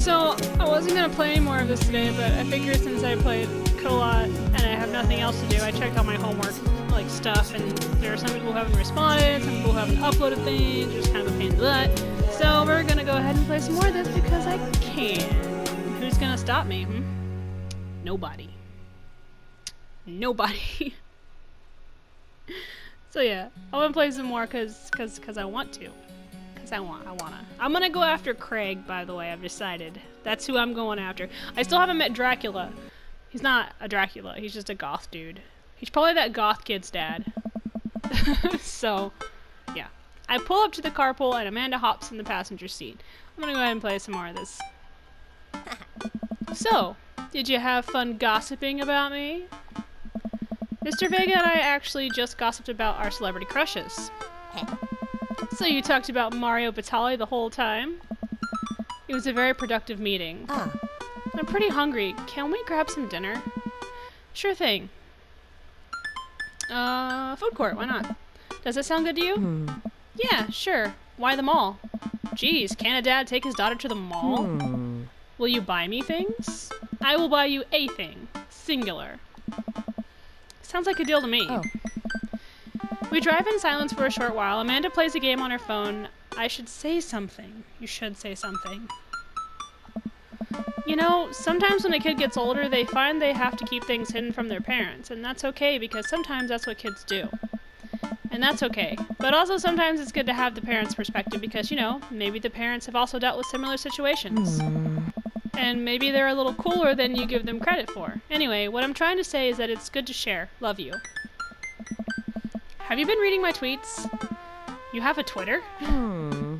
So, I wasn't gonna play any more of this today, but I figured since I played Colot and I have nothing else to do, I checked all my homework, like, stuff, and there are some people who haven't responded, some people who haven't uploaded things, just kind of a pain in the butt. So, we're gonna go ahead and play some more of this because I can. Who's gonna stop me, Nobody. Nobody. So yeah, I want to play some more cause I want to. I wanna. I'm gonna go after Craig, by the way, I've decided. That's who I'm going after. I still haven't met Dracula. He's not a Dracula, he's just a goth dude. He's probably that goth kid's dad. So, yeah. I pull up to the carpool and Amanda hops in the passenger seat. I'm gonna go ahead and play some more of this. So, did you have fun gossiping about me? Mr. Vega and I actually just gossiped about our celebrity crushes. So you talked about Mario Batali the whole time? It was a very productive meeting. I'm pretty hungry. Can we grab some dinner? Sure thing. Food court, why not? Does that sound good to you? Yeah, sure. Why the mall? Geez, can't a dad take his daughter to the mall? Will you buy me things? I will buy you a thing. Singular. Sounds like a deal to me. We drive in silence for a short while. Amanda plays a game on her phone. I should say something. You should say something. You know, sometimes when a kid gets older, they find they have to keep things hidden from their parents, and that's okay because sometimes that's what kids do. And that's okay. But also sometimes it's good to have the parents' perspective because, you know, maybe the parents have also dealt with similar situations. And maybe they're a little cooler than you give them credit for. Anyway, what I'm trying to say is that it's good to share. Love you. Have you been reading my tweets? You have a Twitter?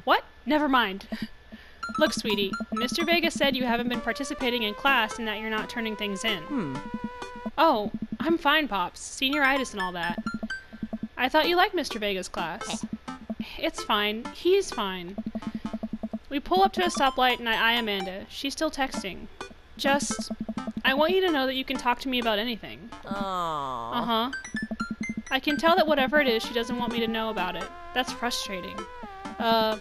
What? Never mind. Look, sweetie, Mr. Vega said you haven't been participating in class and that you're not turning things in. Oh, I'm fine, Pops. Senioritis and all that. I thought you liked Mr. Vega's class. It's fine. He's fine. We pull up to a stoplight and I eye Amanda. She's still texting. I want you to know that you can talk to me about anything. Aww. I can tell that whatever it is, she doesn't want me to know about it. That's frustrating. I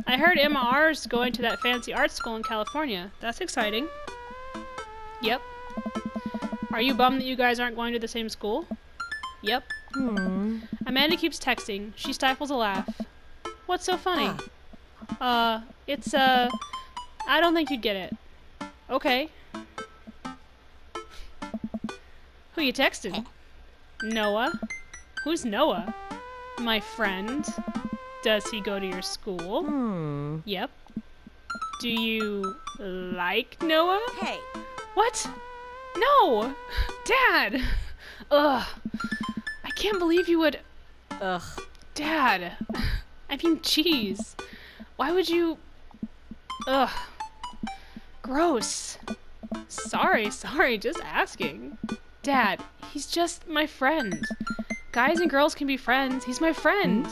heard Emma R's going to that fancy art school in California. That's exciting. Yep. Are you bummed that you guys aren't going to the same school? Yep. Amanda keeps texting. She stifles a laugh. What's so funny? I don't think you'd get it. Okay. Who you texting? Noah? Who's Noah? My friend. Does he go to your school? Yep. Do you like Noah? Hey. What? No! Dad! Ugh. I can't believe you would... Ugh. Dad. I mean, jeez. Why would you... Ugh. Gross. Sorry, just asking. Dad, he's just my friend. Guys and girls can be friends. He's my friend.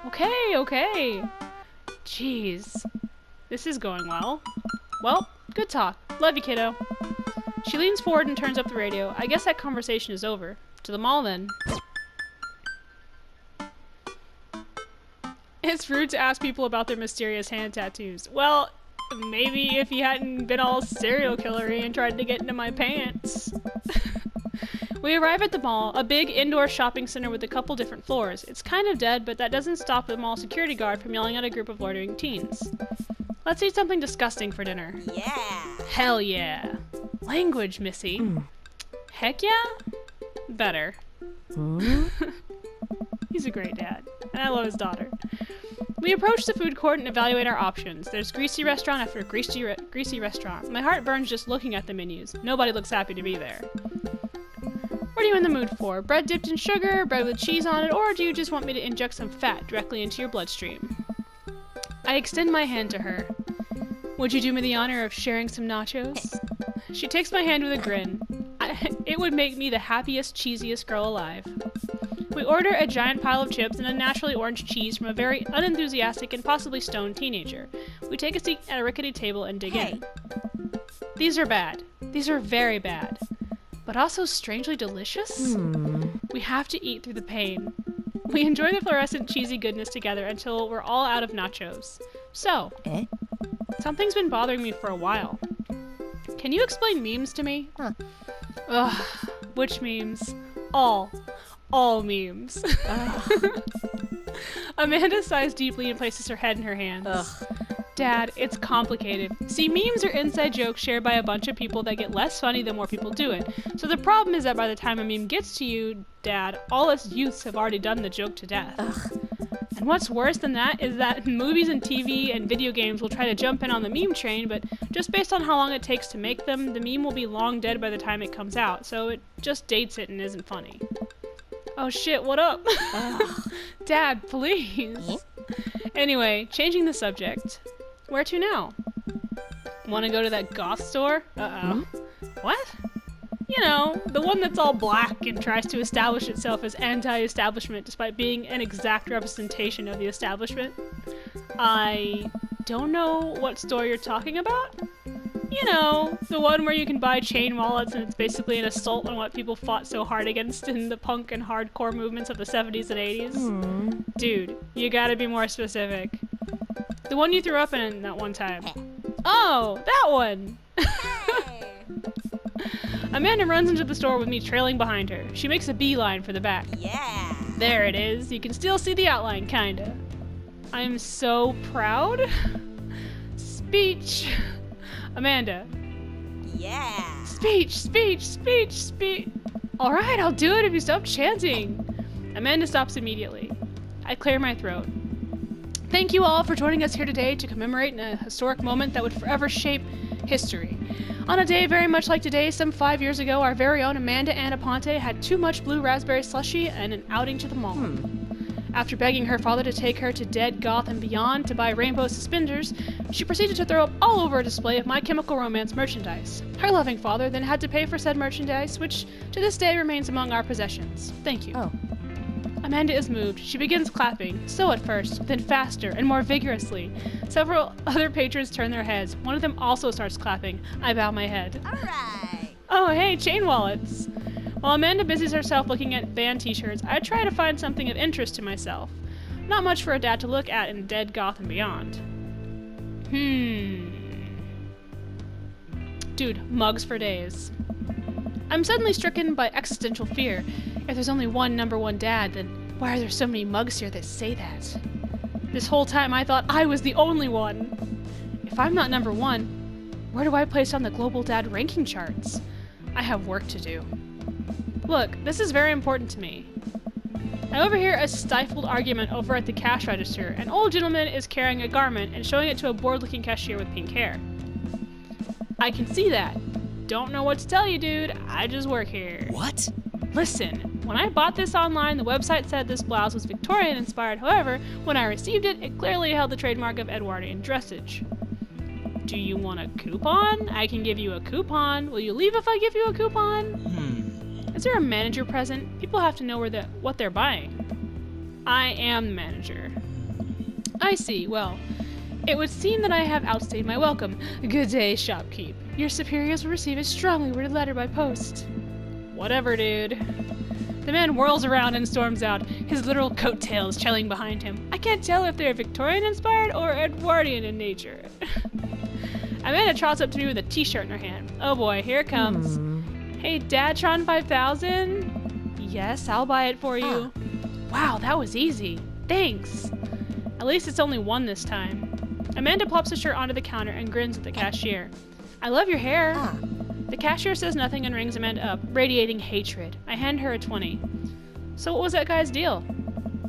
Okay. Jeez. This is going well. Well, good talk. Love you, kiddo. She leans forward and turns up the radio. I guess that conversation is over. To the mall, then. It's rude to ask people about their mysterious hand tattoos. Well, maybe if he hadn't been all serial killery and tried to get into my pants. We arrive at the mall, a big indoor shopping center with a couple different floors. It's kind of dead, but that doesn't stop the mall security guard from yelling at a group of loitering teens. Let's eat something disgusting for dinner. Yeah. Hell yeah. Language, Missy. Heck yeah? Better. He's a great dad, and I love his daughter. We approach the food court and evaluate our options. There's greasy restaurant after greasy restaurant. My heart burns just looking at the menus. Nobody looks happy to be there. What are you in the mood for? Bread dipped in sugar, bread with cheese on it, or do you just want me to inject some fat directly into your bloodstream? I extend my hand to her. Would you do me the honor of sharing some nachos? She takes my hand with a grin. It would make me the happiest, cheesiest girl alive. We order a giant pile of chips and a naturally orange cheese from a very unenthusiastic and possibly stoned teenager. We take a seat at a rickety table and dig in. These are bad. These are very bad. But also strangely delicious? We have to eat through the pain. We enjoy the fluorescent cheesy goodness together until we're all out of nachos. So, something's been bothering me for a while. Can you explain memes to me? Huh. Ugh. Which memes? All. All memes. Amanda sighs deeply and places her head in her hands. Ugh. Dad, it's complicated. See, memes are inside jokes shared by a bunch of people that get less funny the more people do it. So the problem is that by the time a meme gets to you, Dad, all us youths have already done the joke to death. Ugh. And what's worse than that is that movies and TV and video games will try to jump in on the meme train, but just based on how long it takes to make them, the meme will be long dead by the time it comes out, so it just dates it and isn't funny. Oh shit, what up? Dad, please. Anyway, changing the subject. Where to now? Want to go to that goth store? Uh-oh. What? You know, the one that's all black and tries to establish itself as anti-establishment despite being an exact representation of the establishment. I don't know what store you're talking about. You know, the one where you can buy chain wallets and it's basically an assault on what people fought so hard against in the punk and hardcore movements of the 70s and 80s. Dude, you gotta be more specific. The one you threw up in that one time. Oh, that one! Amanda runs into the store with me trailing behind her. She makes a beeline for the back. Yeah. There it is. You can still see the outline, kinda. I'm so proud. Speech. Amanda. Yeah. Speech, speech, speech, speech. Alright, I'll do it if you stop chanting. Amanda stops immediately. I clear my throat. Thank you all for joining us here today to commemorate a historic moment that would forever shape history. On a day very much like today, some 5 years ago, our very own Amanda Anaponte had too much blue raspberry slushy and an outing to the mall. After begging her father to take her to Dead Goth and Beyond to buy rainbow suspenders, she proceeded to throw up all over a display of My Chemical Romance merchandise. Her loving father then had to pay for said merchandise, which to this day remains among our possessions. Thank you. Oh. Amanda is moved. She begins clapping, slow at first, then faster and more vigorously. Several other patrons turn their heads. One of them also starts clapping. I bow my head. Alright. Oh, hey, chain wallets. While Amanda busies herself looking at band t-shirts, I try to find something of interest to myself. Not much for a dad to look at in Dead Goth and Beyond. Dude, mugs for days. I'm suddenly stricken by existential fear. If there's only one number one dad, then why are there so many mugs here that say that? This whole time I thought I was the only one. If I'm not number one, where do I place on the global dad ranking charts? I have work to do. Look, this is very important to me. I overhear a stifled argument over at the cash register. An old gentleman is carrying a garment and showing it to a bored-looking cashier with pink hair. I can see that. Don't know what to tell you, dude. I just work here. What? Listen, when I bought this online, the website said this blouse was Victorian-inspired. However, when I received it, it clearly held the trademark of Edwardian dressage. Do you want a coupon? I can give you a coupon. Will you leave if I give you a coupon? Is there a manager present? People have to know what they're buying. I am the manager. I see. Well, it would seem that I have outstayed my welcome. Good day, shopkeep. Your superiors will receive a strongly worded letter by post. Whatever, dude. The man whirls around and storms out, his literal coattails trailing behind him. I can't tell if they're Victorian-inspired or Edwardian in nature. Amanda trots up to me with a t-shirt in her hand. Oh boy, here it comes. Hey, Dadtron 5000? Yes, I'll buy it for you. Wow, that was easy. Thanks. At least it's only one this time. Amanda plops the shirt onto the counter and grins at the cashier. I love your hair. The cashier says nothing and rings Amanda up, radiating hatred. I hand her a 20. So what was that guy's deal?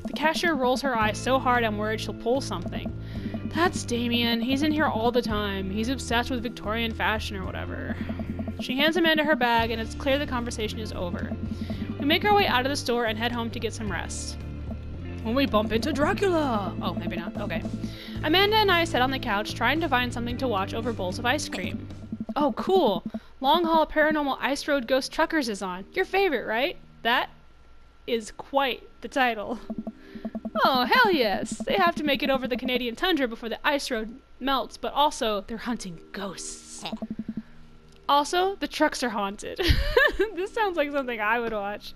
The cashier rolls her eyes so hard I'm worried she'll pull something. That's Damien. He's in here all the time. He's obsessed with Victorian fashion or whatever. She hands Amanda her bag and it's clear the conversation is over. We make our way out of the store and head home to get some rest. When we bump into Dracula! Oh, maybe not. Okay. Amanda and I sit on the couch trying to find something to watch over bowls of ice cream. Oh, cool. Long Haul Paranormal Ice Road Ghost Truckers is on. Your favorite, right? That is quite the title. Oh, hell yes. They have to make it over the Canadian tundra before the ice road melts, but also they're hunting ghosts. Also, the trucks are haunted. This sounds like something I would watch.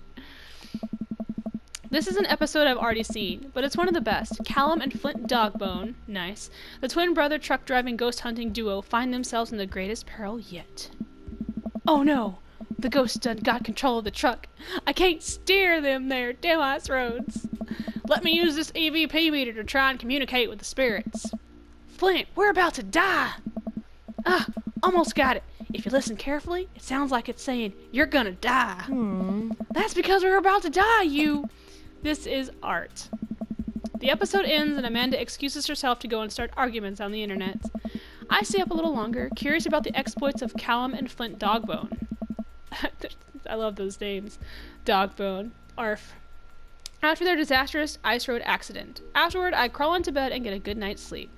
This is an episode I've already seen, but it's one of the best. Callum and Flint Dogbone, nice, the twin brother truck driving ghost hunting duo, find themselves in the greatest peril yet. Oh no! The ghost done got control of the truck. I can't steer them there damn-ass roads. Let me use this EVP meter to try and communicate with the spirits. Flint, we're about to die! Ah, almost got it. If you listen carefully, it sounds like it's saying, you're gonna die. That's because we're about to die, you... This is art. The episode ends and Amanda excuses herself to go and start arguments on the internet. I stay up a little longer, curious about the exploits of Callum and Flint Dogbone. I love those names. Dogbone. Arf. After their disastrous ice road accident. Afterward, I crawl into bed and get a good night's sleep.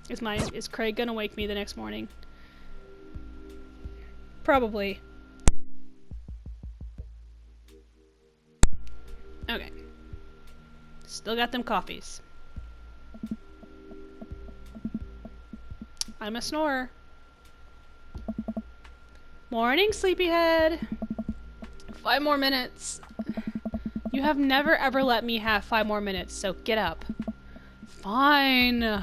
Is Craig gonna wake me the next morning? Probably. Okay. Still got them coffees. I'm a snorer. Morning, sleepyhead. 5 more minutes. You have never ever let me have 5 more minutes, so get up. Fine.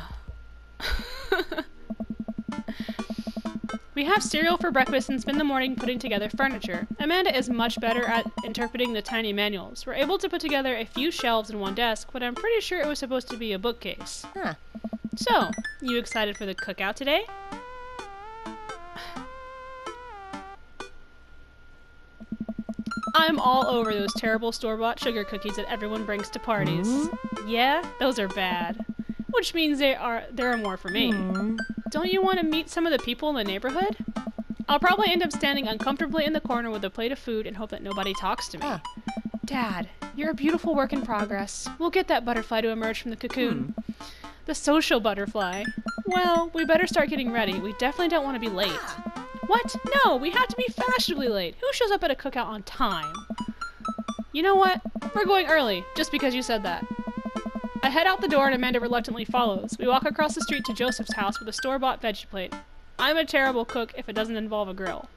We have cereal for breakfast and spend the morning putting together furniture. Amanda is much better at interpreting the tiny manuals. We're able to put together a few shelves and one desk, but I'm pretty sure it was supposed to be a bookcase. Huh. So, you excited for the cookout today? I'm all over those terrible store-bought sugar cookies that everyone brings to parties. Yeah, those are bad. Which means there are more for me. Don't you want to meet some of the people in the neighborhood? I'll probably end up standing uncomfortably in the corner with a plate of food and hope that nobody talks to me. Dad, you're a beautiful work in progress. We'll get that butterfly to emerge from the cocoon. The social butterfly. Well, we better start getting ready. We definitely don't want to be late. What? No, we have to be fashionably late. Who shows up at a cookout on time? You know what? We're going early, just because you said that. I head out the door and Amanda reluctantly follows. We walk across the street to Joseph's house with a store-bought veggie plate. I'm a terrible cook if it doesn't involve a grill.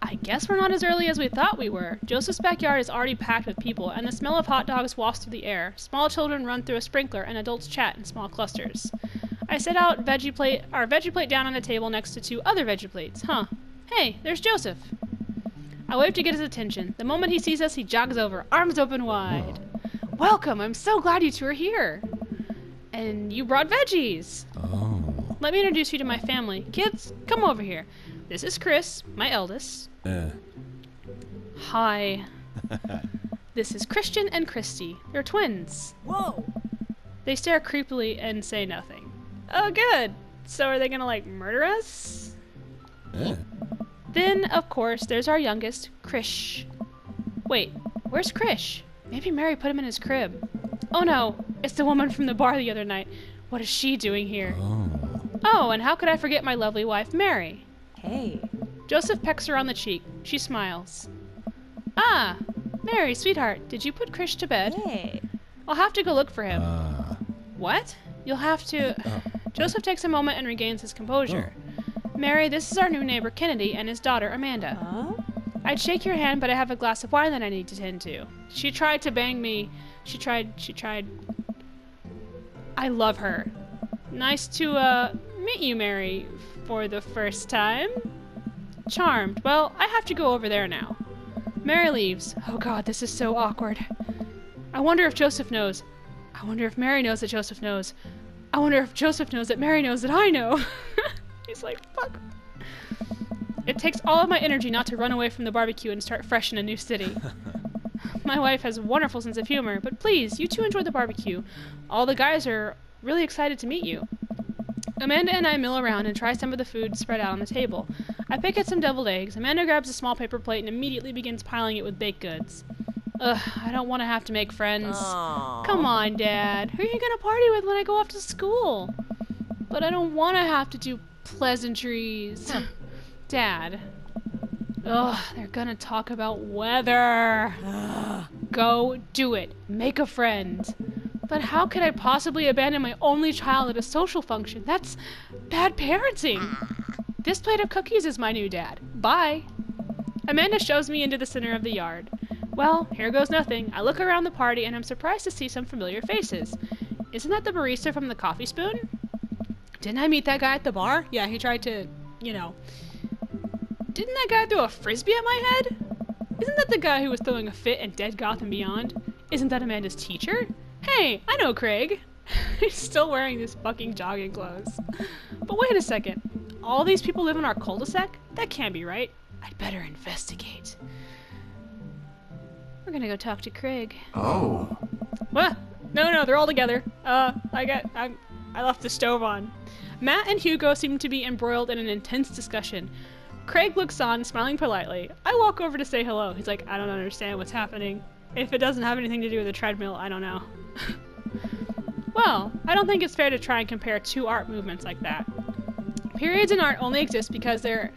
I guess we're not as early as we thought we were. Joseph's backyard is already packed with people, and the smell of hot dogs wafts through the air. Small children run through a sprinkler, and adults chat in small clusters. I set out our veggie plate down on the table next to 2 other veggie plates. Huh. Hey, there's Joseph. I wave to get his attention. The moment he sees us, he jogs over, arms open wide. Welcome, I'm so glad you 2 are here. And you brought veggies. Let me introduce you to my family. Kids, come over here. This is Chris, my eldest. Hi. This is Christian and Christy. They're twins. Whoa! They stare creepily and say nothing. Oh, good. So are they gonna, murder us? Then, of course, there's our youngest, Krish. Wait, where's Krish? Maybe Mary put him in his crib. Oh no, it's the woman from the bar the other night. What is she doing here? Oh, and how could I forget my lovely wife, Mary? Hey. Joseph pecks her on the cheek. She smiles. Ah, Mary, sweetheart, did you put Krish to bed? Hey. I'll have to go look for him. What? You'll have to... Joseph takes a moment and regains his composure. Mary, this is our new neighbor, Kennedy, and his daughter, Amanda. Huh? I'd shake your hand, but I have a glass of wine that I need to tend to. She tried to bang me. She tried. I love her. Nice to, meet you, Mary, for the first time. Charmed. Well, I have to go over there now. Mary leaves. Oh god, this is so awkward. I wonder if Joseph knows. I wonder if Mary knows that Joseph knows. I wonder if Joseph knows that Mary knows that I know. He's like, fuck. It takes all of my energy not to run away from the barbecue and start fresh in a new city. My wife has a wonderful sense of humor, but please, you 2 enjoy the barbecue. All the guys are really excited to meet you. Amanda and I mill around and try some of the food spread out on the table. I pick at some deviled eggs. Amanda grabs a small paper plate and immediately begins piling it with baked goods. Ugh, I don't want to have to make friends. Aww. Come on, Dad. Who are you gonna party with when I go off to school? But I don't want to have to do pleasantries. Dad. Ugh, they're gonna talk about weather. Go do it. Make a friend. But how could I possibly abandon my only child at a social function? That's bad parenting. This plate of cookies is my new dad. Bye. Amanda shoves me into the center of the yard. Well, here goes nothing. I look around the party and I'm surprised to see some familiar faces. Isn't that the barista from the Coffee Spoon? Didn't I meet that guy at the bar? Yeah, he tried to, Didn't that guy throw a frisbee at my head? Isn't that the guy who was throwing a fit in Dead Gotham Beyond? Isn't that Amanda's teacher? Hey, I know Craig. He's still wearing these fucking jogging clothes. But wait a second. All these people live in our cul-de-sac? That can't be right. I'd better investigate. We're gonna go talk to Craig. Oh. What? No, they're all together. I left the stove on. Matt and Hugo seem to be embroiled in an intense discussion. Craig looks on, smiling politely. I walk over to say hello. He's like, I don't understand what's happening. If it doesn't have anything to do with the treadmill, I don't know. Well, I don't think it's fair to try and compare two art movements like that. Periods in art only exist because they're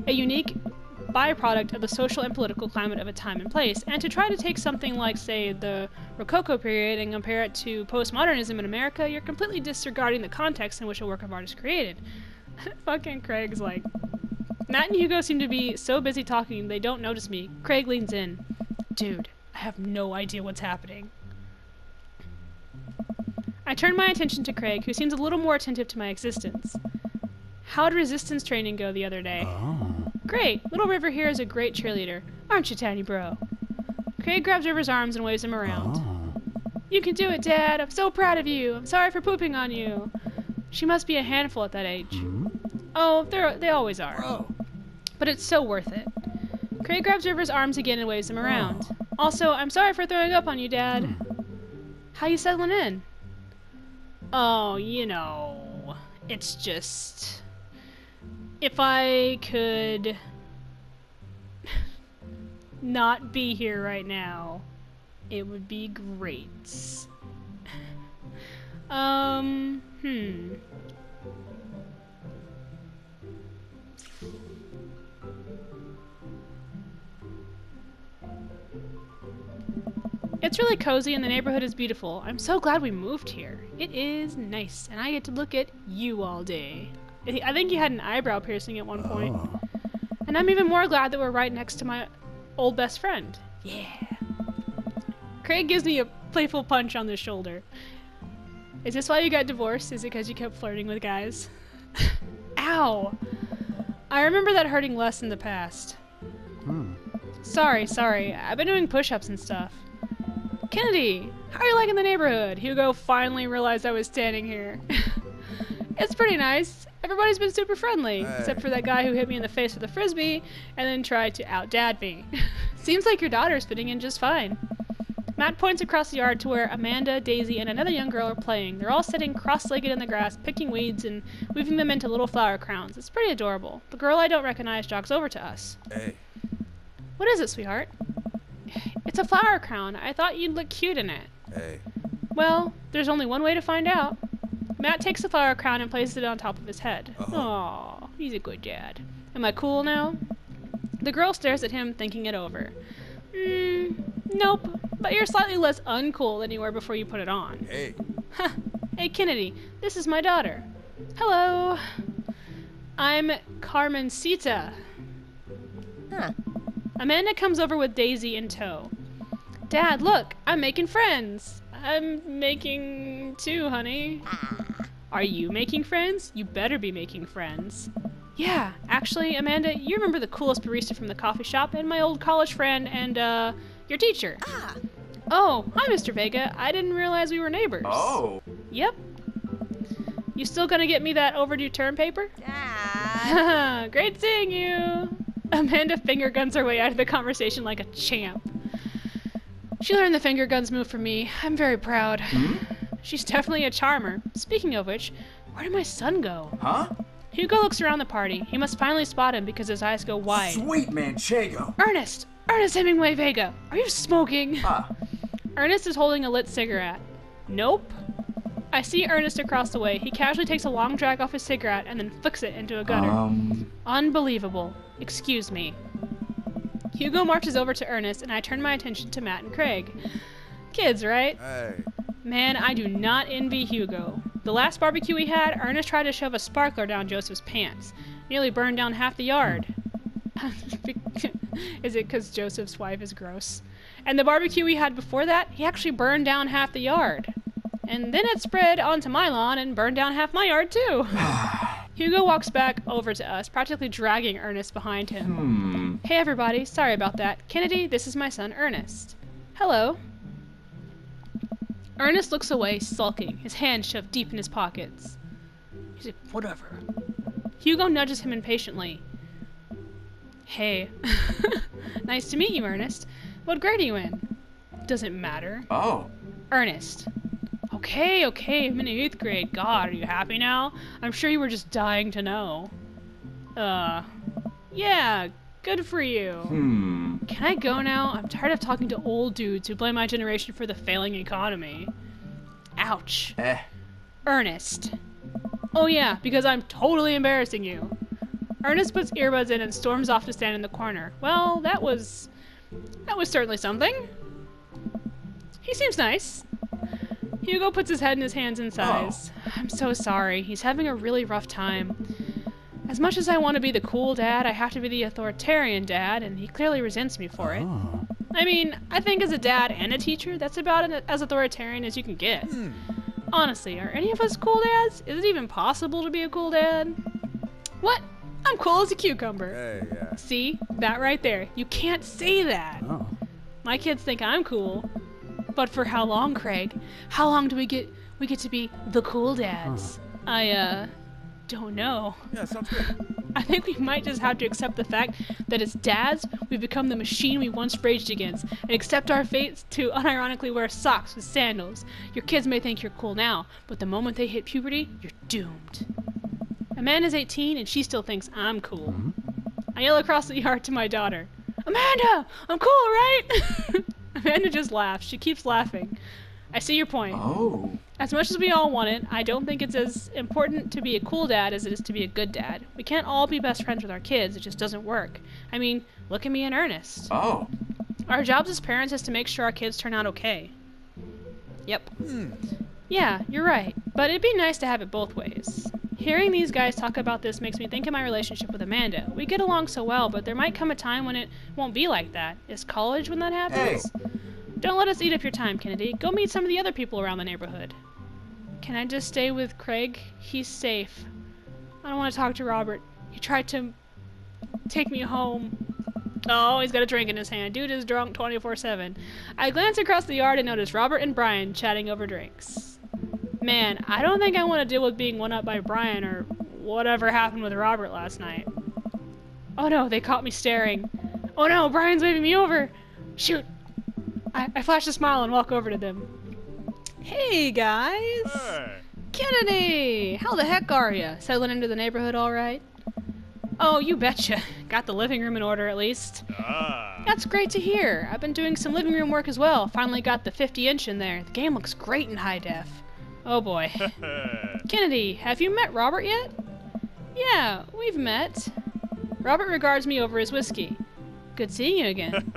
a unique byproduct of the social and political climate of a time and place, and to try to take something like, say, the Rococo period and compare it to postmodernism in America, you're completely disregarding the context in which a work of art is created. Fucking Craig's like... Matt and Hugo seem to be so busy talking they don't notice me. Craig leans in. Dude, I have no idea what's happening. I turn my attention to Craig, who seems a little more attentive to my existence. How'd resistance training go the other day? Oh. Great! Little River here is a great cheerleader. Aren't you, Tiny Bro? Craig grabs River's arms and waves him around. Oh. You can do it, Dad! I'm so proud of you! I'm sorry for pooping on you! She must be a handful at that age. Hmm? Oh, they always are. Bro. But it's so worth it. Craig grabs River's arms again and waves him around. Also, I'm sorry for throwing up on you, Dad. How you settling in? Oh, it's just... If I could... not be here right now, it would be great. It's really cozy and the neighborhood is beautiful. I'm so glad we moved here. It is nice, and I get to look at you all day. I think you had an eyebrow piercing at one point. Oh. And I'm even more glad that we're right next to my old best friend. Yeah. Craig gives me a playful punch on the shoulder. Is this why you got divorced? Is it because you kept flirting with guys? Ow! I remember that hurting less in the past. Sorry. I've been doing push-ups and stuff. Kennedy, how are you liking the neighborhood? Hugo finally realized I was standing here. It's pretty nice. Everybody's been super friendly, except for that guy who hit me in the face with a frisbee and then tried to out-dad me. Seems like your daughter's fitting in just fine. Matt points across the yard to where Amanda, Daisy, and another young girl are playing. They're all sitting cross-legged in the grass, picking weeds and weaving them into little flower crowns. It's pretty adorable. The girl I don't recognize jogs over to us. Hey. What is it, sweetheart? It's a flower crown. I thought you'd look cute in it. Hey. Well, there's only one way to find out. Matt takes the flower crown and places it on top of his head. Uh-huh. Aw, he's a good dad. Am I cool now? The girl stares at him, thinking it over. Nope, but you're slightly less uncool than you were before you put it on. Hey. Hey, Kennedy, this is my daughter. Hello. I'm Carmencita. Huh. Amanda comes over with Daisy in tow. Dad, look, I'm making friends. I'm making too, honey. Are you making friends? You better be making friends. Yeah, actually, Amanda, you remember the coolest barista from the coffee shop and my old college friend and, your teacher. Ah. Oh, hi, Mr. Vega. I didn't realize we were neighbors. Oh. Yep. You still gonna get me that overdue term paper? Dad. Great seeing you. Amanda finger guns her way out of the conversation like a champ. She learned the finger guns move from me. I'm very proud. She's definitely a charmer. Speaking of which, where did my son go? Huh? Hugo looks around the party. He must finally spot him because his eyes go wide. Sweet Manchego. Ernest! Ernest Hemingway Vega! Are you smoking? Ernest is holding a lit cigarette. Nope. I see Ernest across the way. He casually takes a long drag off his cigarette and then flicks it into a gutter. Unbelievable. Excuse me. Hugo marches over to Ernest, and I turn my attention to Matt and Craig. Kids, right? Hey. Man, I do not envy Hugo. The last barbecue we had, Ernest tried to shove a sparkler down Joseph's pants. Nearly burned down half the yard. Is it because Joseph's wife is gross? And the barbecue we had before that, he actually burned down half the yard. And then it spread onto my lawn and burned down half my yard too. Hugo walks back over to us, practically dragging Ernest behind him. Hey everybody, sorry about that. Kennedy, this is my son Ernest. Hello. Ernest looks away, sulking, his hands shoved deep in his pockets. He's like, whatever. Hugo nudges him impatiently. Hey. Nice to meet you, Ernest. What grade are you in? Doesn't matter. Oh. Ernest. Okay, I'm in 8th grade. God, are you happy now? I'm sure you were just dying to know. Yeah, good for you. Can I go now? I'm tired of talking to old dudes who blame my generation for the failing economy. Ouch. Ernest. Oh yeah, because I'm totally embarrassing you. Ernest puts earbuds in and storms off to stand in the corner. Well, that was certainly something. He seems nice. Hugo puts his head in his hands and sighs. I'm so sorry. He's having a really rough time. As much as I want to be the cool dad, I have to be the authoritarian dad, and he clearly resents me for it. I mean, I think as a dad and a teacher, that's about as authoritarian as you can get. Honestly, are any of us cool dads? Is it even possible to be a cool dad? What? I'm cool as a cucumber. Hey, yeah. See? That right there. You can't say that. Oh. My kids think I'm cool. But for how long, Craig? How long do we get to be the cool dads? I don't know. Yeah, sounds good. I think we might just have to accept the fact that as dads, we've become the machine we once raged against, and accept our fates to unironically wear socks with sandals. Your kids may think you're cool now, but the moment they hit puberty, you're doomed. Amanda's 18, and she still thinks I'm cool. I yell across the yard to my daughter, Amanda, I'm cool, right? Amanda just laughs. She keeps laughing. I see your point. Oh. As much as we all want it, I don't think it's as important to be a cool dad as it is to be a good dad. We can't all be best friends with our kids. It just doesn't work. I mean, look at me and Ernest. Oh. Our jobs as parents is to make sure our kids turn out okay. Yep. Yeah, you're right. But it'd be nice to have it both ways. Hearing these guys talk about this makes me think of my relationship with Amanda. We get along so well, but there might come a time when it won't be like that. Is college when that happens? Hey. Don't let us eat up your time, Kennedy. Go meet some of the other people around the neighborhood. Can I just stay with Craig? He's safe. I don't want to talk to Robert. He tried to take me home. Oh, he's got a drink in his hand. Dude is drunk 24/7. I glance across the yard and notice Robert and Brian chatting over drinks. Man, I don't think I want to deal with being one-up by Brian or whatever happened with Robert last night. Oh no, they caught me staring. Oh no, Brian's waving me over. Shoot. I flash a smile and walk over to them. Hey, guys! Hey. Kennedy! How the heck are ya? Settling into the neighborhood all right? Oh, you betcha. Got the living room in order, at least. That's great to hear. I've been doing some living room work as well. Finally got the 50-inch in there. The game looks great in high def. Oh, boy. Kennedy, have you met Robert yet? Yeah, we've met. Robert regards me over his whiskey. Good seeing you again.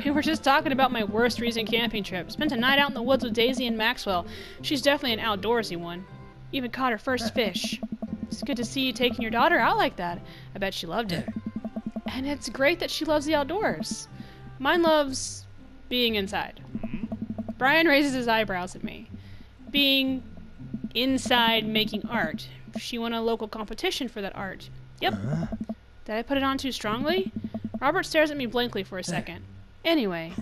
We were just talking about my worst recent camping trip. Spent a night out in the woods with Daisy and Maxwell. She's definitely an outdoorsy one. Even caught her first fish. It's good to see you taking your daughter out like that. I bet she loved it. And it's great that she loves the outdoors. Mine loves being inside. Brian raises his eyebrows at me. Being inside making art. She won a local competition for that art. Yep. Did I put it on too strongly? Robert stares at me blankly for a second. Anyway,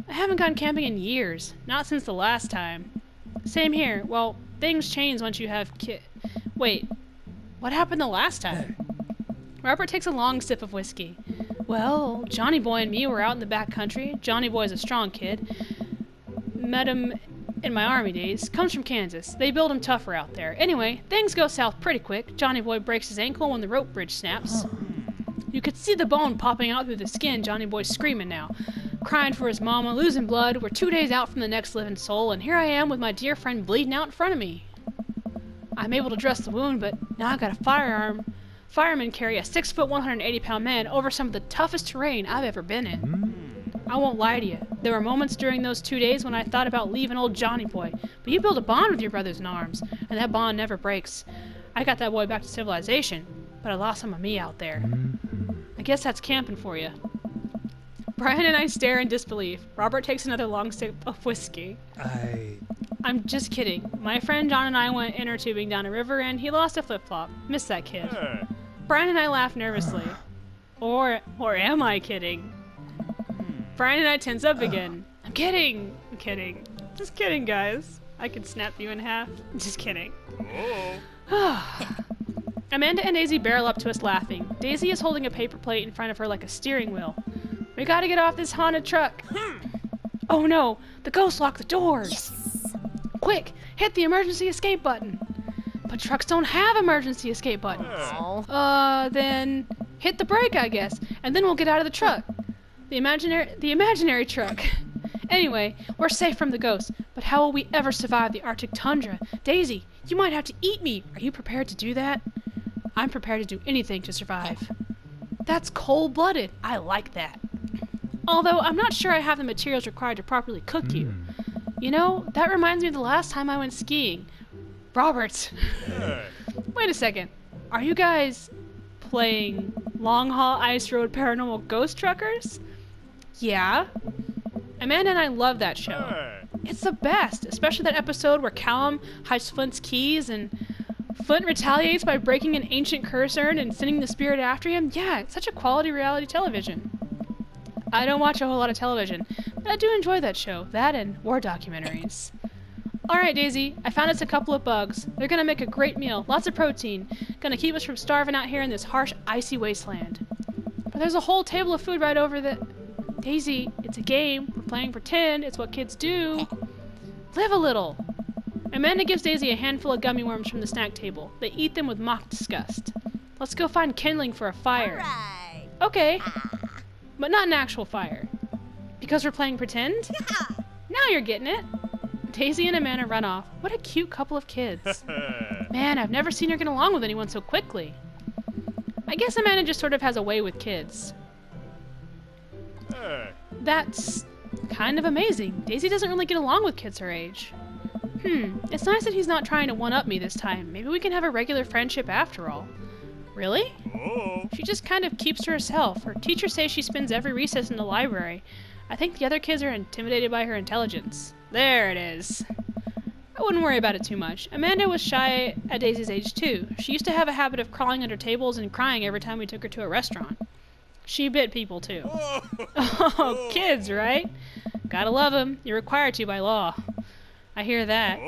I haven't gone camping in years. Not since the last time. Same here. Well, things change once you have Wait, what happened the last time? Robert takes a long sip of whiskey. Well, Johnny Boy and me were out in the back country. Johnny Boy's a strong kid. Met him in my army days. Comes from Kansas. They build him tougher out there. Anyway, things go south pretty quick. Johnny Boy breaks his ankle when the rope bridge snaps. You could see the bone popping out through the skin. Johnny Boy's screaming now. Crying for his mama, losing blood. We're 2 days out from the next living soul, and here I am with my dear friend bleeding out in front of me. I'm able to dress the wound, but now I got a firearm. Firemen carry a 6-foot, 180-pound man over some of the toughest terrain I've ever been in. I won't lie to you. There were moments during those 2 days when I thought about leaving old Johnny Boy, but you build a bond with your brothers in arms, and that bond never breaks. I got that boy back to civilization, but I lost some of me out there. I guess that's camping for you. Brian and I stare in disbelief. Robert takes another long sip of whiskey. I'm just kidding. My friend John and I went inner tubing down a river and he lost a flip-flop. Missed that kid. Brian and I laugh nervously. Or am I kidding? Brian and I tense up again. I'm kidding. Just kidding, guys. I could snap you in half. Just kidding. Amanda and Daisy barrel up to us laughing. Daisy is holding a paper plate in front of her like a steering wheel. We gotta get off this haunted truck. Oh no, the ghost locked the doors. Yes. Quick, hit the emergency escape button. But trucks don't have emergency escape buttons. Oh. Then hit the brake, I guess, and then we'll get out of the truck. The imaginary truck. Anyway, we're safe from the ghost, but how will we ever survive the Arctic tundra? Daisy, you might have to eat me. Are you prepared to do that? I'm prepared to do anything to survive. That's cold-blooded. I like that. Although I'm not sure I have the materials required to properly cook you. You know, that reminds me of the last time I went skiing. Robert. Wait a second. Are you guys playing Long Haul Ice Road Paranormal Ghost Truckers? Yeah. Amanda and I love that show. It's the best, especially that episode where Callum hides Flint's keys and Flint retaliates by breaking an ancient curse urn and sending the spirit after him. Yeah, it's such a quality reality television. I don't watch a whole lot of television, but I do enjoy that show. That and war documentaries. Alright, Daisy, I found us a couple of bugs. They're gonna make a great meal, lots of protein. Gonna keep us from starving out here in this harsh, icy wasteland. But there's a whole table of food right over the... Daisy, it's a game. We're playing pretend. It's what kids do. Live a little. Amanda gives Daisy a handful of gummy worms from the snack table. They eat them with mock disgust. Let's go find kindling for a fire. Right. Okay. But not an actual fire. Because we're playing pretend? Now you're getting it. Daisy and Amanda run off. What a cute couple of kids. Man, I've never seen her get along with anyone so quickly. I guess Amanda just sort of has a way with kids. That's kind of amazing. Daisy doesn't really get along with kids her age. It's nice that he's not trying to one-up me this time. Maybe we can have a regular friendship after all. Really? She just kind of keeps to herself. Her teacher says she spends every recess in the library. I think the other kids are intimidated by her intelligence. There it is. I wouldn't worry about it too much. Amanda was shy at Daisy's age too. She used to have a habit of crawling under tables and crying every time we took her to a restaurant. She bit people too. Oh, kids, right? Gotta love them. You're required to by law. I hear that.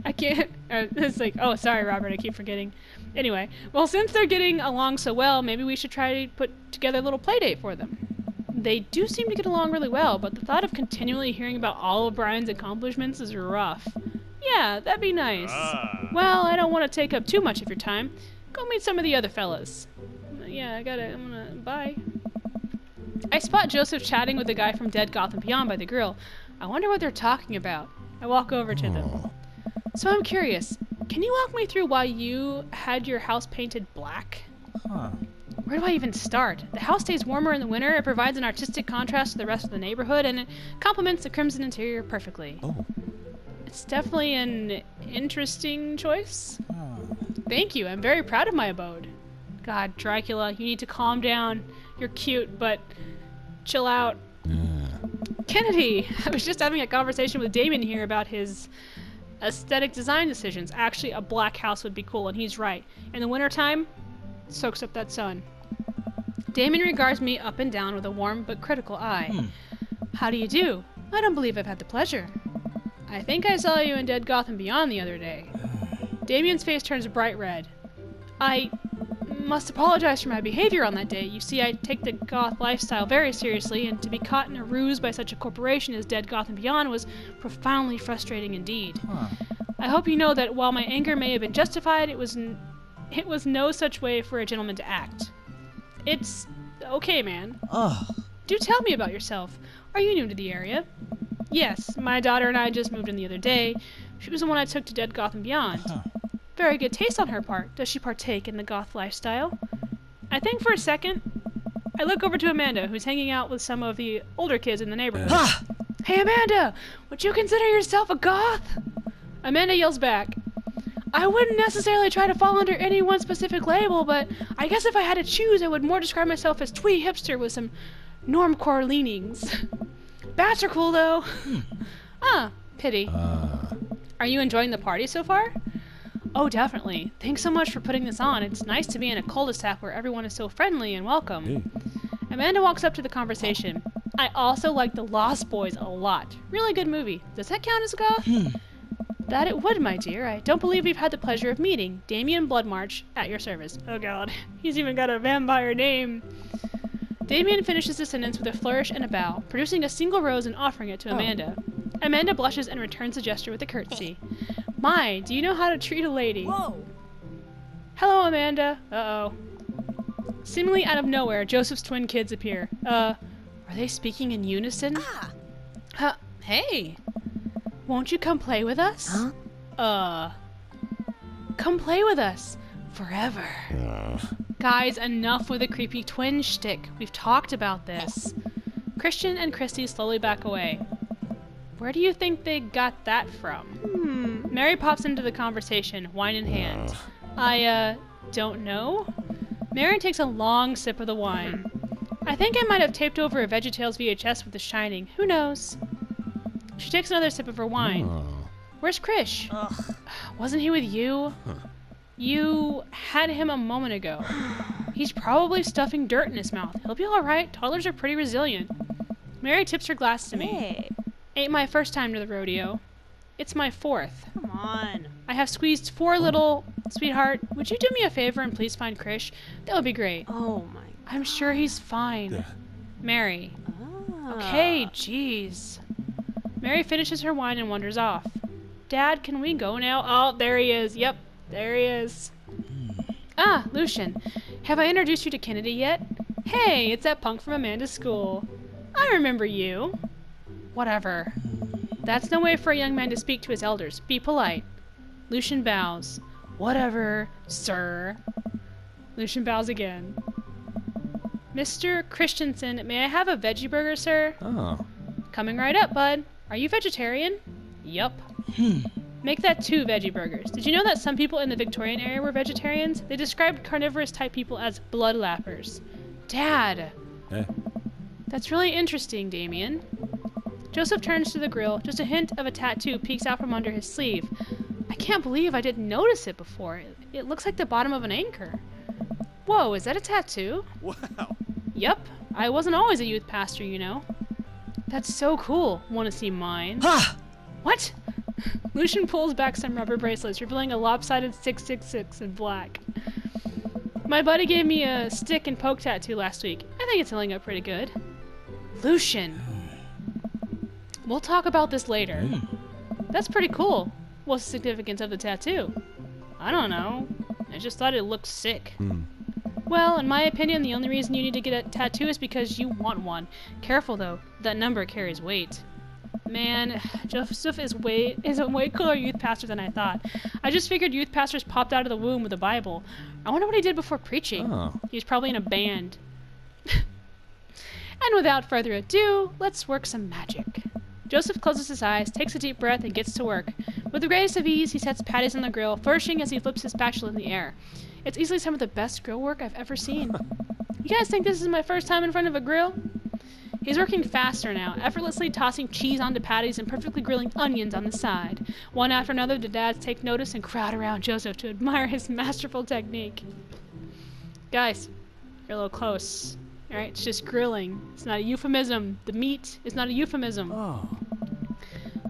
I can't... it's like, oh, sorry, Robert, I keep forgetting. Anyway, well, since they're getting along so well, maybe we should try to put together a little play date for them. They do seem to get along really well, but the thought of continually hearing about all of Brian's accomplishments is rough. Yeah, that'd be nice. Well, I don't want to take up too much of your time. Go meet some of the other fellas. Yeah, bye. I spot Joseph chatting with the guy from Dead Gotham Beyond by the grill. I wonder what they're talking about. I walk over to them. So I'm curious, can you walk me through why you had your house painted black? Where do I even start? The house stays warmer in the winter, it provides an artistic contrast to the rest of the neighborhood, and it complements the crimson interior perfectly. It's definitely an interesting choice. Thank you, I'm very proud of my abode. God, Dracula, you need to calm down. You're cute, but chill out. Kennedy, I was just having a conversation with Damien here about his aesthetic design decisions. Actually, a black house would be cool, and he's right. In the wintertime, soaks up that sun. Damien regards me up and down with a warm but critical eye. How do you do? I don't believe I've had the pleasure. I think I saw you in Dead Gotham Beyond the other day. Damien's face turns bright red. I must apologize for my behavior on that day. You see, I take the goth lifestyle very seriously, and to be caught in a ruse by such a corporation as Dead Gotham Beyond was profoundly frustrating indeed. I hope you know that while my anger may have been justified, it was no such way for a gentleman to act. It's okay, man. Do tell me about yourself. Are you new to the area? Yes, my daughter and I just moved in the other day. She was the one I took to Dead Gotham Beyond. Very good taste on her part. Does she partake in the goth lifestyle? I think for a second. I look over to Amanda, who's hanging out with some of the older kids in the neighborhood. Hey, Amanda! Would you consider yourself a goth? Amanda yells back. I wouldn't necessarily try to fall under any one specific label, but I guess if I had to choose, I would more describe myself as twee hipster with some normcore leanings. Bats are cool, though. Pity. Are you enjoying the party so far? Oh, definitely. Thanks so much for putting this on. It's nice to be in a cul-de-sac where everyone is so friendly and welcome. Amanda walks up to the conversation. I also like The Lost Boys a lot. Really good movie. Does that count as a goth? That it would, my dear. I don't believe we've had the pleasure of meeting. Damien Bloodmarch, at your service. Oh god, he's even got a vampire name. Damien finishes the sentence with a flourish and a bow, producing a single rose and offering it to Amanda. Amanda blushes and returns the gesture with a curtsy. My, do you know how to treat a lady? Whoa! Hello, Amanda. Uh-oh. Seemingly out of nowhere, Joseph's twin kids appear. Are they speaking in unison? Hey! Won't you come play with us? Huh? Come play with us. Forever. Guys, enough with the creepy twin shtick. We've talked about this. Christian and Christy slowly back away. Where do you think they got that from? Mary pops into the conversation, wine in hand. I don't know. Mary takes a long sip of the wine. I think I might have taped over a VeggieTales VHS with The Shining. Who knows? She takes another sip of her wine. Where's Krish? Ugh. Wasn't he with you? You had him a moment ago. He's probably stuffing dirt in his mouth. He'll be alright. Toddlers are pretty resilient. Mary tips her glass to me. Hey, Ain't my first time to the rodeo. It's my fourth. come on. I have squeezed 4 little... Sweetheart, would you do me a favor and please find Krish? That would be great. Oh my. I'm sure he's fine. Mary. Ah. Okay, jeez. Mary finishes her wine and wanders off. Dad, can we go now? Oh, there he is. Yep, there he is. Ah, Lucian. Have I introduced you to Kennedy yet? Hey, it's that punk from Amanda's school. I remember you. Whatever. That's no way for a young man to speak to his elders. Be polite. Lucian bows. Whatever, sir. Lucian bows again. Mr. Christensen, may I have a veggie burger, sir? Coming right up, bud. Are you vegetarian? Yup. Make that 2 veggie burgers. Did you know that some people in the Victorian era were vegetarians? They described carnivorous type people as blood lappers. Dad! That's really interesting, Damien. Joseph turns to the grill. Just a hint of a tattoo peeks out from under his sleeve. I can't believe I didn't notice it before. It looks like the bottom of an anchor. Whoa, is that a tattoo? Wow. Yup. I wasn't always a youth pastor, you know. That's so cool. Want to see mine? What? Lucian pulls back some rubber bracelets, revealing a lopsided 666 in black. My buddy gave me a stick and poke tattoo last week. I think it's healing up pretty good. Lucian. We'll talk about this later. That's pretty cool. What's the significance of the tattoo? I don't know. I just thought it looked sick. Well, in my opinion, the only reason you need to get a tattoo is because you want one. Careful though, that number carries weight. Man, Joseph is a way cooler youth pastor than I thought. I just figured youth pastors popped out of the womb with a Bible. I wonder what he did before preaching. He was probably in a band. And without further ado, let's work some magic. Joseph closes his eyes, takes a deep breath, and gets to work. With the greatest of ease, he sets patties on the grill, flourishing as he flips his spatula in the air. It's easily some of the best grill work I've ever seen. You guys think this is my first time in front of a grill? He's working faster now, effortlessly tossing cheese onto patties and perfectly grilling onions on the side. One after another, the dads take notice and crowd around Joseph to admire his masterful technique. Guys, you're a little close. Alright, it's just grilling. It's not a euphemism. The meat is not a euphemism.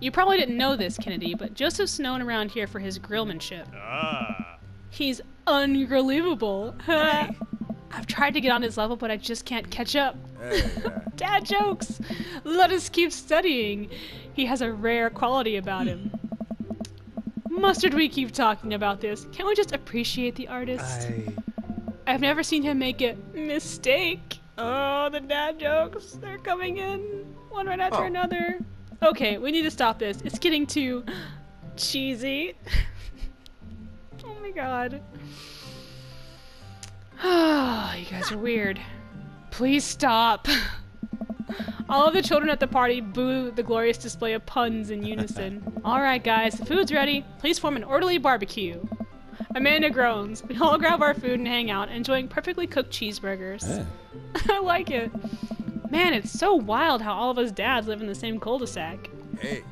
You probably didn't know this, Kennedy, but Joseph's known around here for his grillmanship. He's unbelievable. I've tried to get on his level, but I just can't catch up. Dad jokes! Let us keep studying. He has a rare quality about him. Mustard, we keep talking about this. Can't we just appreciate the artist? I've never seen him make a mistake. Oh, the dad jokes. They're coming in. One right after another. Okay, we need to stop this. It's getting too cheesy. Oh my god. Oh, you guys are weird. Please stop. All of the children at the party boo the glorious display of puns in unison. Alright guys, the food's ready. Please form an orderly barbecue. Amanda groans. We all grab our food and hang out, enjoying perfectly cooked cheeseburgers. I like it. Man, it's so wild how all of us dads live in the same cul-de-sac. Hey.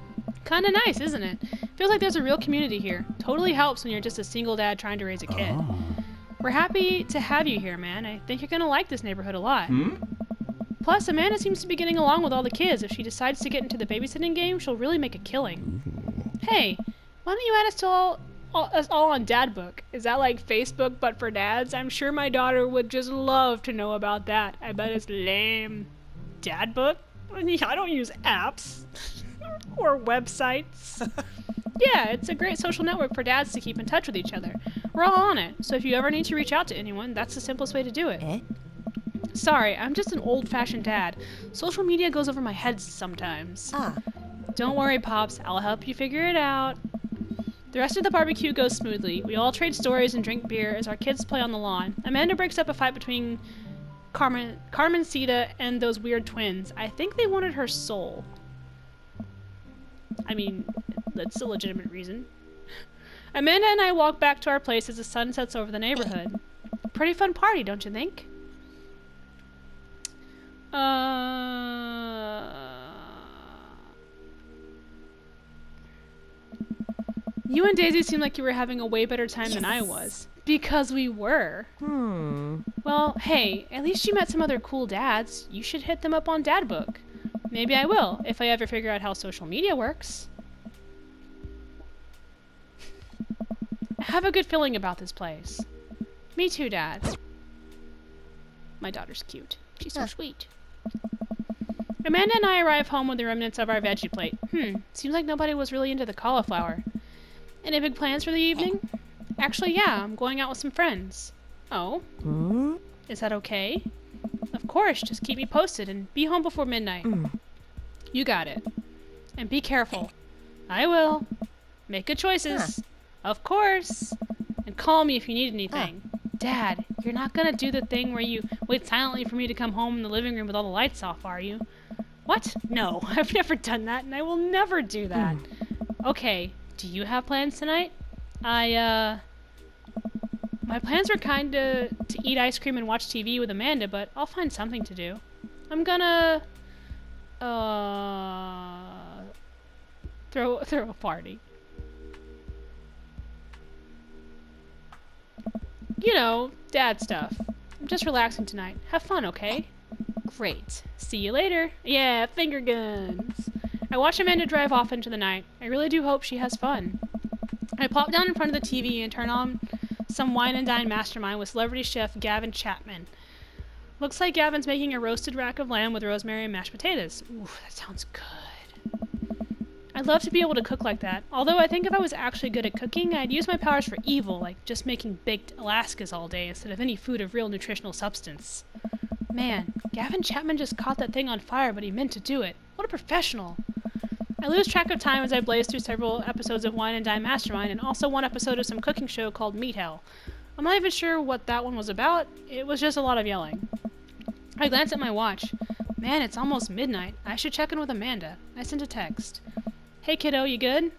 Kinda nice, isn't it? Feels like there's a real community here. Totally helps when you're just a single dad trying to raise a kid. We're happy to have you here, man. I think you're gonna like this neighborhood a lot. Plus, Amanda seems to be getting along with all the kids. If she decides to get into the babysitting game, she'll really make a killing. Hey, why don't you add us all on Dad Book? Is that like Facebook but for dads? I'm sure my daughter would just love to know about that. I bet it's lame. Dad Book? I don't use apps. Or websites. Yeah, it's a great social network for dads to keep in touch with each other. We're all on it, so if you ever need to reach out to anyone, that's the simplest way to do it. Sorry, I'm just an old-fashioned dad. Social media goes over my head sometimes. Don't worry, Pops. I'll help you figure it out. The rest of the barbecue goes smoothly. We all trade stories and drink beer as our kids play on the lawn. Amanda breaks up a fight between Carmencita and those weird twins. I think they wanted her soul. I mean, that's a legitimate reason. Amanda and I walk back to our place as the sun sets over the neighborhood. Pretty fun party, don't you think? You and Daisy seem like you were having a way better time than I was. Because we were. Well, hey, at least you met some other cool dads. You should hit them up on Dad Book. Maybe I will, if I ever figure out how social media works. I have a good feeling about this place. Me too, Dad. My daughter's cute. She's so sweet. Amanda and I arrive home with the remnants of our veggie plate. Seems like nobody was really into the cauliflower. Any big plans for the evening? Actually, yeah, I'm going out with some friends. Oh? Is that okay? Of course, just keep me posted and be home before midnight. You got it. And be careful. I will. Make good choices. Of course. And call me if you need anything. Dad, you're not gonna do the thing where you wait silently for me to come home in the living room with all the lights off, are you? What? No, I've never done that, and I will never do that. Okay, do you have plans tonight? My plans are kinda to eat ice cream and watch TV with Amanda, but I'll find something to do. I'm gonna... throw a party. You know, dad stuff. I'm just relaxing tonight. Have fun, okay? Great. See you later. Yeah, finger guns. I watch Amanda drive off into the night. I really do hope she has fun. I plop down in front of the TV and turn on some Wine and Dine Mastermind with celebrity chef Gavin Chapman. Looks like Gavin's making a roasted rack of lamb with rosemary and mashed potatoes. Ooh, that sounds good. I'd love to be able to cook like that. Although I think if I was actually good at cooking, I'd use my powers for evil, like just making baked Alaskas all day instead of any food of real nutritional substance. Man, Gavin Chapman just caught that thing on fire, but he meant to do it. What a professional. I lose track of time as I blaze through several episodes of Wine and Dine Mastermind and also one episode of some cooking show called Meat Hell. I'm not even sure what that one was about. It was just a lot of yelling. I glance at my watch. Man, it's almost midnight. I should check in with Amanda. I sent a text. Hey kiddo, you good?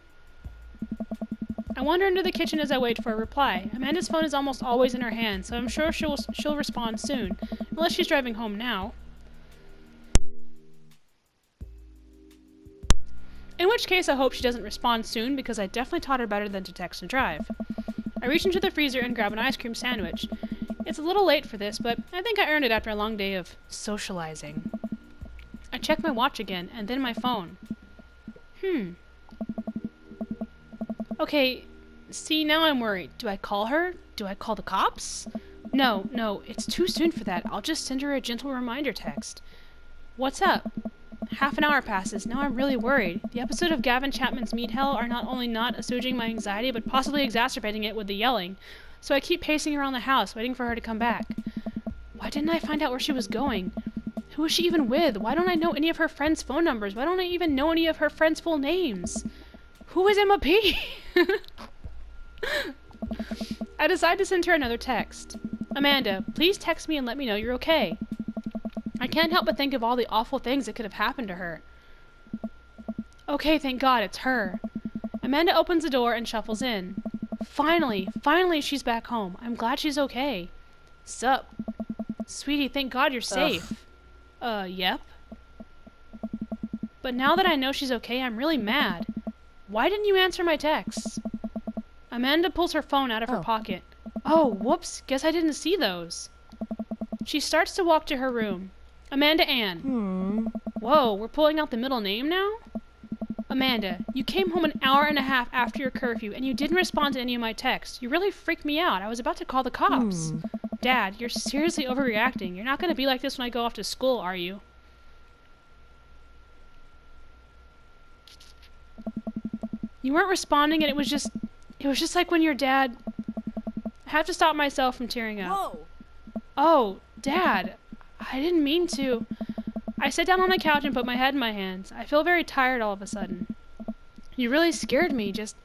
I wander into the kitchen as I wait for a reply. Amanda's phone is almost always in her hand, so I'm sure she'll respond soon. Unless she's driving home now. In which case, I hope she doesn't respond soon, because I definitely taught her better than to text and drive. I reach into the freezer and grab an ice cream sandwich. It's a little late for this, but I think I earned it after a long day of socializing. I check my watch again, and then my phone. Okay, see, now I'm worried. Do I call her? Do I call the cops? No, it's too soon for that. I'll just send her a gentle reminder text. What's up? Half an hour passes. Now I'm really worried. The episode of Gavin Chapman's Meat Hell are not only not assuaging my anxiety, but possibly exacerbating it with the yelling. So I keep pacing around the house, waiting for her to come back. Why didn't I find out where she was going? Who is she even with? Why don't I know any of her friends' phone numbers? Why don't I even know any of her friends' full names? Who is Emma P? I decide to send her another text. Amanda, please text me and let me know you're okay. I can't help but think of all the awful things that could have happened to her. Okay, thank God, it's her. Amanda opens the door and shuffles in. Finally she's back home. I'm glad she's okay. Sup? Sweetie, thank God you're safe. Yep. But now that I know she's okay, I'm really mad. Why didn't you answer my texts? Amanda pulls her phone out of her pocket. Oh, whoops. Guess I didn't see those. She starts to walk to her room. Amanda Ann. Whoa, we're pulling out the middle name now? Amanda, you came home an hour and a half after your curfew and you didn't respond to any of my texts. You really freaked me out. I was about to call the cops. Dad, you're seriously overreacting. You're not going to be like this when I go off to school, are you? You weren't responding and it was just like when your dad... I have to stop myself from tearing up. Whoa! Oh, Dad, I didn't mean to. I sat down on the couch and put my head in my hands. I feel very tired all of a sudden. You really scared me. Just,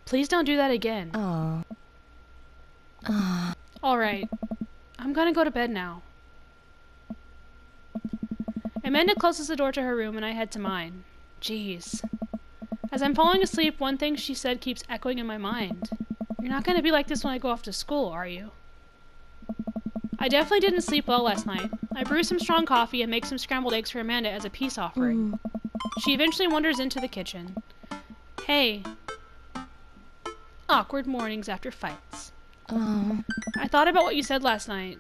please don't do that again. All right. I'm gonna go to bed now. Amanda closes the door to her room and I head to mine. Jeez. As I'm falling asleep, one thing she said keeps echoing in my mind. You're not gonna be like this when I go off to school, are you? I definitely didn't sleep well last night. I brew some strong coffee and make some scrambled eggs for Amanda as a peace offering. She eventually wanders into the kitchen. Hey. Awkward mornings after fights. I thought about what you said last night.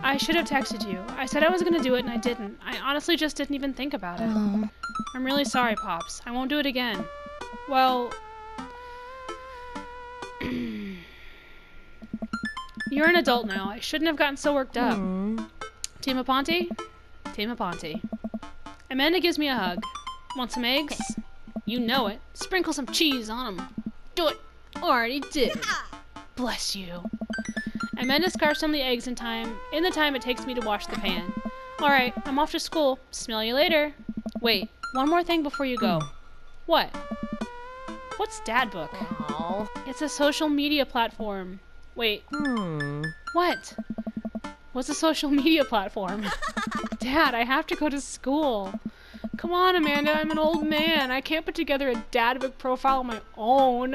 I should have texted you. I said I was gonna do it and I didn't. I honestly just didn't even think about it. I'm really sorry, Pops. I won't do it again. Well... You're an adult now. I shouldn't have gotten so worked up. Team Aponte? Team Aponte. Amanda gives me a hug. Want some eggs? You know it. Sprinkle some cheese on them. Do it. Already did. Bless you. Amanda scarfs some of the eggs in the time it takes me to wash the pan. Alright, I'm off to school. Smell you later. Wait, one more thing before you go. What? What's Dadbook? It's a social media platform. Wait. What? What's a social media platform? Dad, I have to go to school. Come on, Amanda, I'm an old man. I can't put together a Dadbook profile on my own.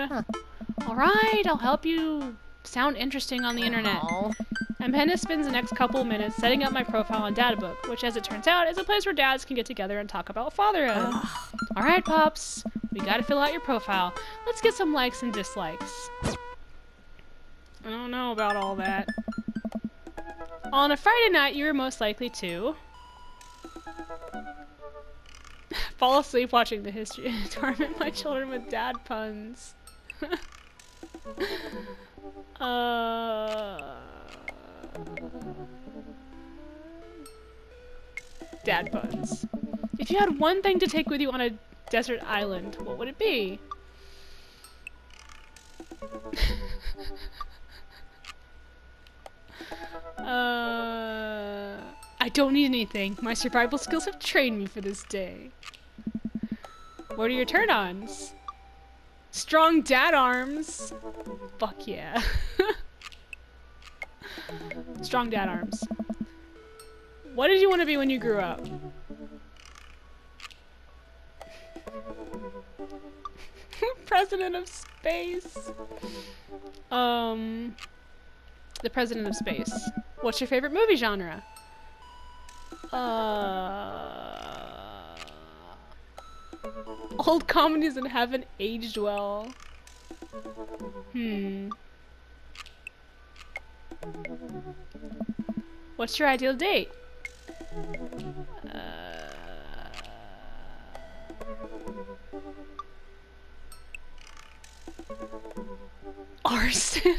Alright, I'll help you sound interesting on the internet. Amanda spends the next couple of minutes setting up my profile on Dadabook, which as it turns out is a place where dads can get together and talk about fatherhood. Alright, Pops, we gotta fill out your profile. Let's get some likes and dislikes. I don't know about all that. On a Friday night, you were most likely to fall asleep watching the history and torment my children with dad puns. Dad puns. If you had one thing to take with you on a desert island, what would it be? I don't need anything. My survival skills have trained me for this day. What are your turn-ons? Strong dad arms. Fuck yeah. Strong dad arms. What did you want to be when you grew up? President of space. The President of Space. What's your favorite movie genre? Old comedies in heaven aged well. What's your ideal date? Arson.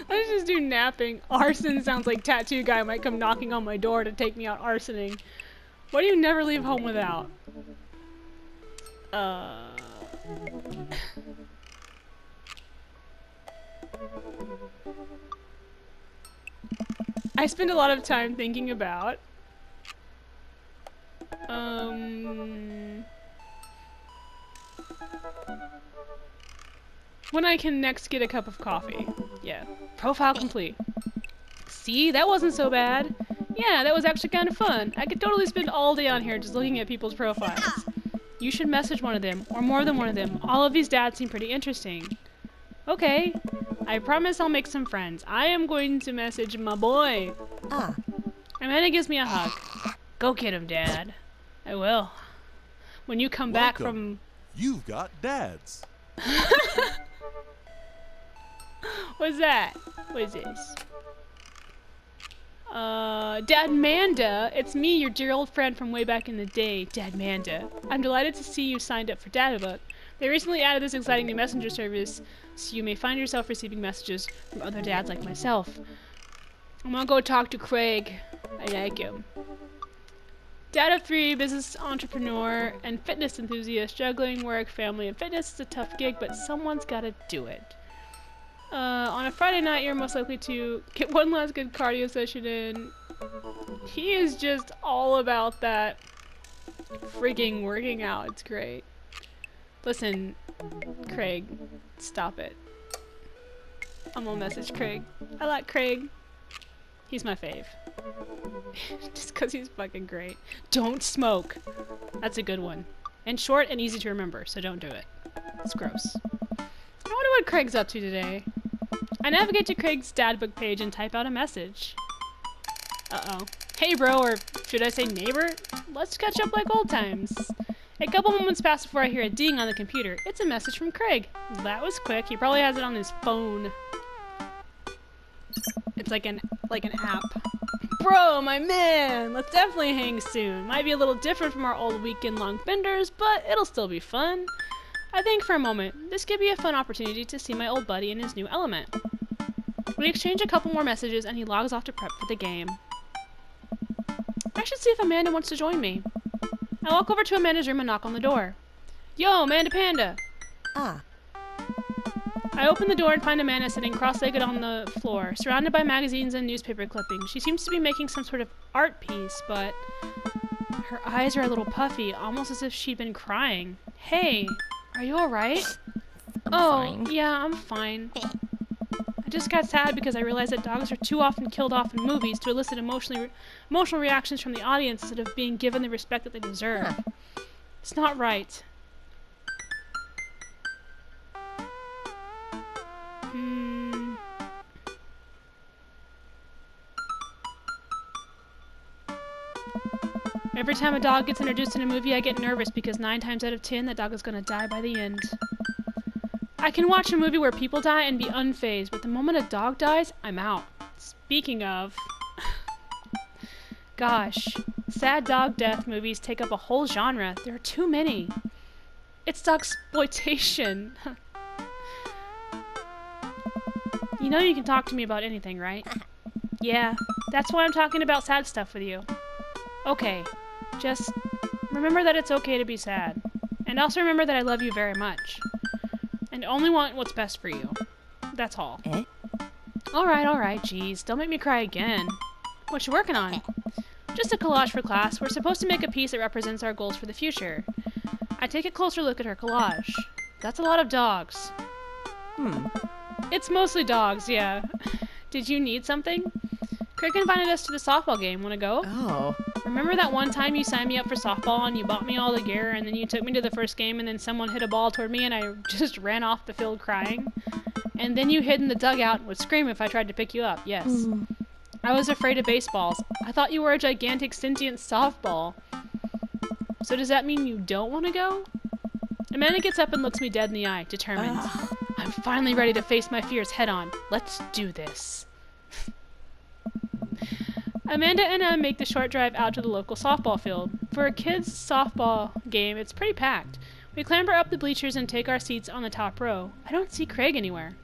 Let's just do napping. Arson sounds like tattoo guy might come knocking on my door to take me out arsoning. What do you never leave home without? I spend a lot of time thinking about when I can next get a cup of coffee. Yeah. Profile complete. See, that wasn't so bad. Yeah, that was actually kind of fun. I could totally spend all day on here just looking at people's profiles. You should message one of them, or more than one of them. All of these dads seem pretty interesting. Okay. I promise I'll make some friends. I am going to message my boy. Amanda gives me a hug. Go get him, Dad. I will. When you come back from... You've got dads. What's that? What is this? Dad Manda, it's me, your dear old friend from way back in the day, Dad Manda. I'm delighted to see you signed up for Databook. They recently added this exciting new messenger service, so you may find yourself receiving messages from other dads like myself. I'm gonna go talk to Craig. I like him. Dad of 3, business entrepreneur, and fitness enthusiast. Juggling work, family, and fitness is a tough gig, but someone's gotta do it. On a Friday night, you're most likely to get one last good cardio session in. He is just all about that freaking working out. It's great. Listen, Craig, stop it. I'm gonna message Craig. I like Craig. He's my fave. Just because he's fucking great. Don't smoke. That's a good one. And short and easy to remember, so don't do it. It's gross. I wonder what Craig's up to today. I navigate to Craig's Dadbook page and type out a message. Uh-oh. Hey bro, or should I say neighbor? Let's catch up like old times. A couple moments pass before I hear a ding on the computer. It's a message from Craig. That was quick. He probably has it on his phone. It's like an app. Bro, my man! Let's definitely hang soon. Might be a little different from our old weekend-long benders, but it'll still be fun. I think for a moment, this could be a fun opportunity to see my old buddy in his new element. We exchange a couple more messages and he logs off to prep for the game. I should see if Amanda wants to join me. I walk over to Amanda's room and knock on the door. Yo, Amanda Panda! I open the door and find Amanda sitting cross-legged on the floor, surrounded by magazines and newspaper clippings. She seems to be making some sort of art piece, but her eyes are a little puffy, almost as if she'd been crying. Hey, are you alright? Fine. Yeah, I'm fine. I just got sad because I realized that dogs are too often killed off in movies to elicit emotional reactions from the audience instead of being given the respect that they deserve. It's not right. Every time a dog gets introduced in a movie, I get nervous because 9 times out of 10, that dog is gonna die by the end. I can watch a movie where people die and be unfazed, but the moment a dog dies, I'm out. Speaking of... Gosh, sad dog death movies take up a whole genre. There are too many. It's dogsploitation. You know you can talk to me about anything, right? Yeah, that's why I'm talking about sad stuff with you. Okay, just remember that it's okay to be sad. And also remember that I love you very much. And only want what's best for you. That's all. Alright, jeez, don't make me cry again. What you working on? Just a collage for class. We're supposed to make a piece that represents our goals for the future. I take a closer look at her collage. That's a lot of dogs. It's mostly dogs, yeah. Did you need something? Craig invited us to the softball game. Wanna go? Oh. Remember that one time you signed me up for softball and you bought me all the gear and then you took me to the first game and then someone hit a ball toward me and I just ran off the field crying? And then you hid in the dugout and would scream if I tried to pick you up, yes. I was afraid of baseballs. I thought you were a gigantic sentient softball. So does that mean you don't want to go? Amanda gets up and looks me dead in the eye, determined. I'm finally ready to face my fears head on. Let's do this. Amanda and I make the short drive out to the local softball field. For a kids' softball game, it's pretty packed. We clamber up the bleachers and take our seats on the top row. I don't see Craig anywhere.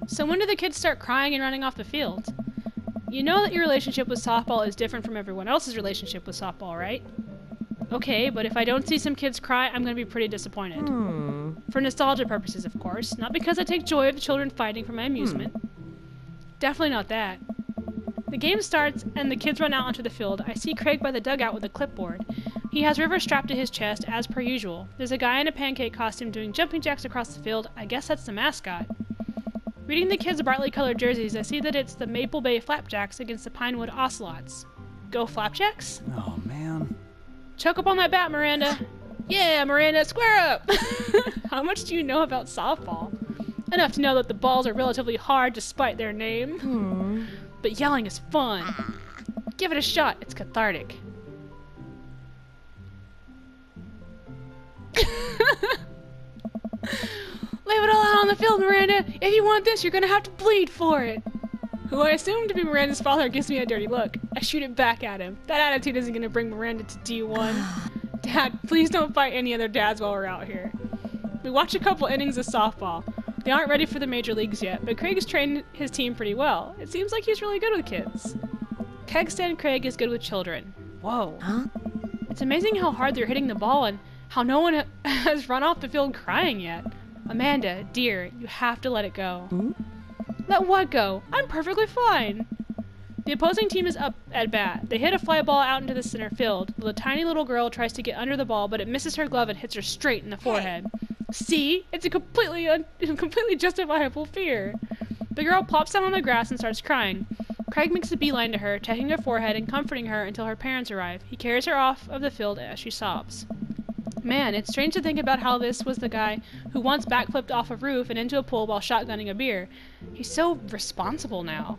So when do the kids start crying and running off the field? You know that your relationship with softball is different from everyone else's relationship with softball, right? Okay, but if I don't see some kids cry, I'm going to be pretty disappointed. For nostalgia purposes, of course. Not because I take joy of the children fighting for my amusement. Definitely not that. The game starts, and the kids run out onto the field. I see Craig by the dugout with a clipboard. He has River strapped to his chest, as per usual. There's a guy in a pancake costume doing jumping jacks across the field. I guess that's the mascot. Reading the kids' brightly colored jerseys, I see that it's the Maple Bay Flapjacks against the Pinewood Ocelots. Go Flapjacks? Oh, man. Choke up on that bat, Miranda. Yeah, Miranda, square up! How much do you know about softball? Enough to know that the balls are relatively hard despite their name. But yelling is fun. Give it a shot. It's cathartic. Leave it all out on the field, Miranda. If you want this, you're gonna have to bleed for it. Who I assume to be Miranda's father gives me a dirty look. I shoot it back at him. That attitude isn't gonna bring Miranda to D1. Dad, please don't fight any other dads while we're out here. We watch a couple innings of softball. They aren't ready for the major leagues yet, but Craig has trained his team pretty well. It seems like he's really good with kids. Kegstand Craig is good with children. Whoa. Huh? It's amazing how hard they're hitting the ball and how no one has run off the field crying yet. Amanda, dear, you have to let it go. Let what go? I'm perfectly fine. The opposing team is up at bat. They hit a fly ball out into the center field. The tiny little girl tries to get under the ball, but it misses her glove and hits her straight in the forehead. See? It's a completely justifiable fear. The girl plops down on the grass and starts crying. Craig makes a beeline to her, checking her forehead and comforting her until her parents arrive. He carries her off of the field as she sobs. Man, it's strange to think about how this was the guy who once backflipped off a roof and into a pool while shotgunning a beer. He's so responsible now.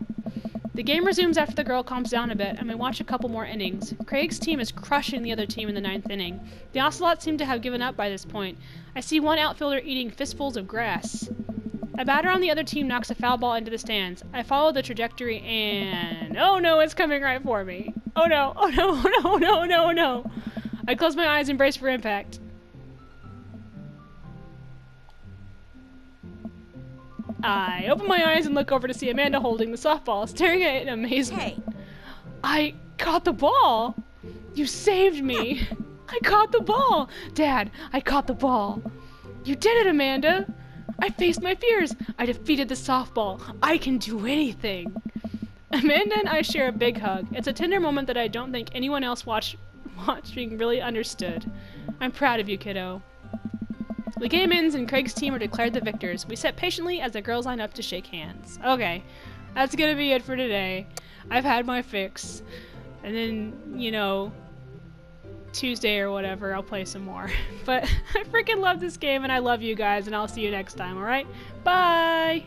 The game resumes after the girl calms down a bit, and we watch a couple more innings. Craig's team is crushing the other team in the 9th inning. The Ocelots seem to have given up by this point. I see one outfielder eating fistfuls of grass. A batter on the other team knocks a foul ball into the stands. I follow the trajectory and... oh no, it's coming right for me. Oh no, oh no, oh no, oh no, oh no, oh no. I close my eyes and brace for impact. I open my eyes and look over to see Amanda holding the softball, staring at it in amazement. Hey. I caught the ball! You saved me! I caught the ball! Dad, I caught the ball! You did it, Amanda! I faced my fears! I defeated the softball! I can do anything! Amanda and I share a big hug. It's a tender moment that I don't think anyone else watching really understood. I'm proud of you, kiddo. The game ends and Craig's team are declared the victors. We sit patiently as the girls line up to shake hands. Okay, that's gonna be it for today. I've had my fix. And then, you know, Tuesday or whatever, I'll play some more. But I freaking love this game and I love you guys and I'll see you next time, alright? Bye!